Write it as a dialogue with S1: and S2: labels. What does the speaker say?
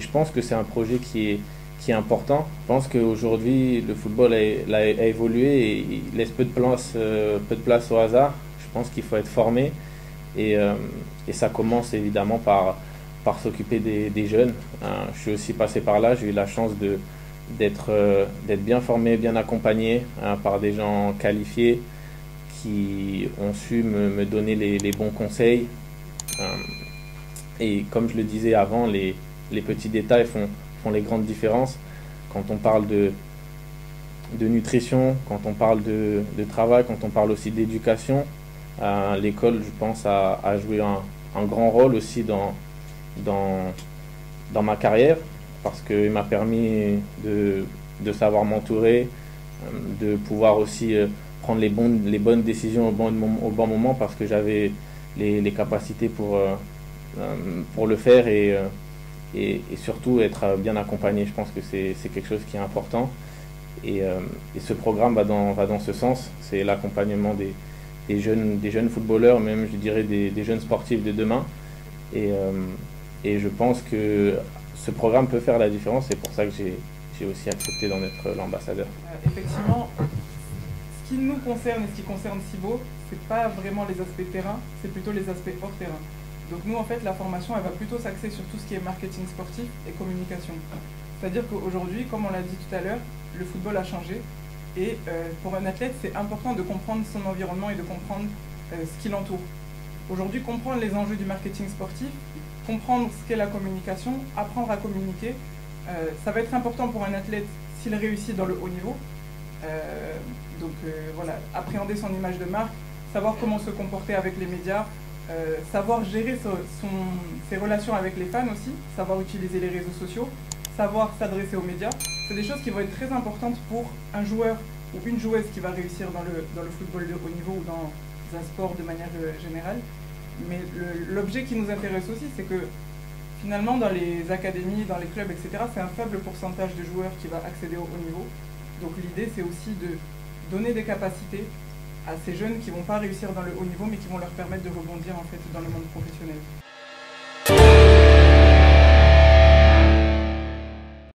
S1: Et je pense que c'est un projet qui est important. Je pense qu'aujourd'hui, le football a évolué et il laisse peu de place au hasard. Je pense qu'il faut être formé et, euh, et ça commence évidemment par s'occuper des jeunes. Je suis aussi passé par là, j'ai eu la chance d'être bien formé, bien accompagné par des gens qualifiés qui ont su me donner les bons conseils. Euh, et comme je le disais avant, les petits détails font les grandes différences. Quand on parle de nutrition, quand on parle de travail, quand on parle aussi d'éducation, l'école, je pense, a joué un grand rôle aussi dans, dans ma carrière parce qu'il m'a permis de savoir m'entourer, de pouvoir aussi prendre les bonnes décisions au bon moment parce que j'avais les capacités pour le faire et surtout être bien accompagné. Je pense que c'est quelque chose qui est important et ce programme va dans ce sens. C'est l'accompagnement des jeunes footballeurs, même je dirais des jeunes sportifs de demain. Et, euh, et je pense que ce programme peut faire la différence. C'est pour ça que j'ai aussi accepté d'en être l'ambassadeur.
S2: Effectivement, ce qui nous concerne et ce qui concerne Cibo, c'est pas vraiment les aspects terrain, c'est plutôt les aspects hors terrain. Donc nous, en fait, la formation, elle va plutôt s'axer sur tout ce qui est marketing sportif et communication. C'est-à-dire qu'aujourd'hui, comme on l'a dit tout à l'heure, le football a changé. Et pour un athlète, c'est important de comprendre son environnement et de comprendre ce qui l'entoure. Aujourd'hui, comprendre les enjeux du marketing sportif, comprendre ce qu'est la communication, apprendre à communiquer, ça va être important pour un athlète s'il réussit dans le haut niveau. Voilà, appréhender son image de marque, savoir comment se comporter avec les médias, savoir gérer ses relations avec les fans aussi, savoir utiliser les réseaux sociaux, savoir s'adresser aux médias. C'est des choses qui vont être très importantes pour un joueur ou une joueuse qui va réussir dans le football de haut niveau ou dans un sport de manière générale. Mais l'objet qui nous intéresse aussi, c'est que finalement dans les académies, dans les clubs, etc., c'est un faible pourcentage de joueurs qui va accéder au haut niveau. Donc l'idée, c'est aussi de donner des capacités à ces jeunes qui ne vont pas réussir dans le haut niveau, mais qui vont leur permettre de rebondir en fait dans le monde professionnel.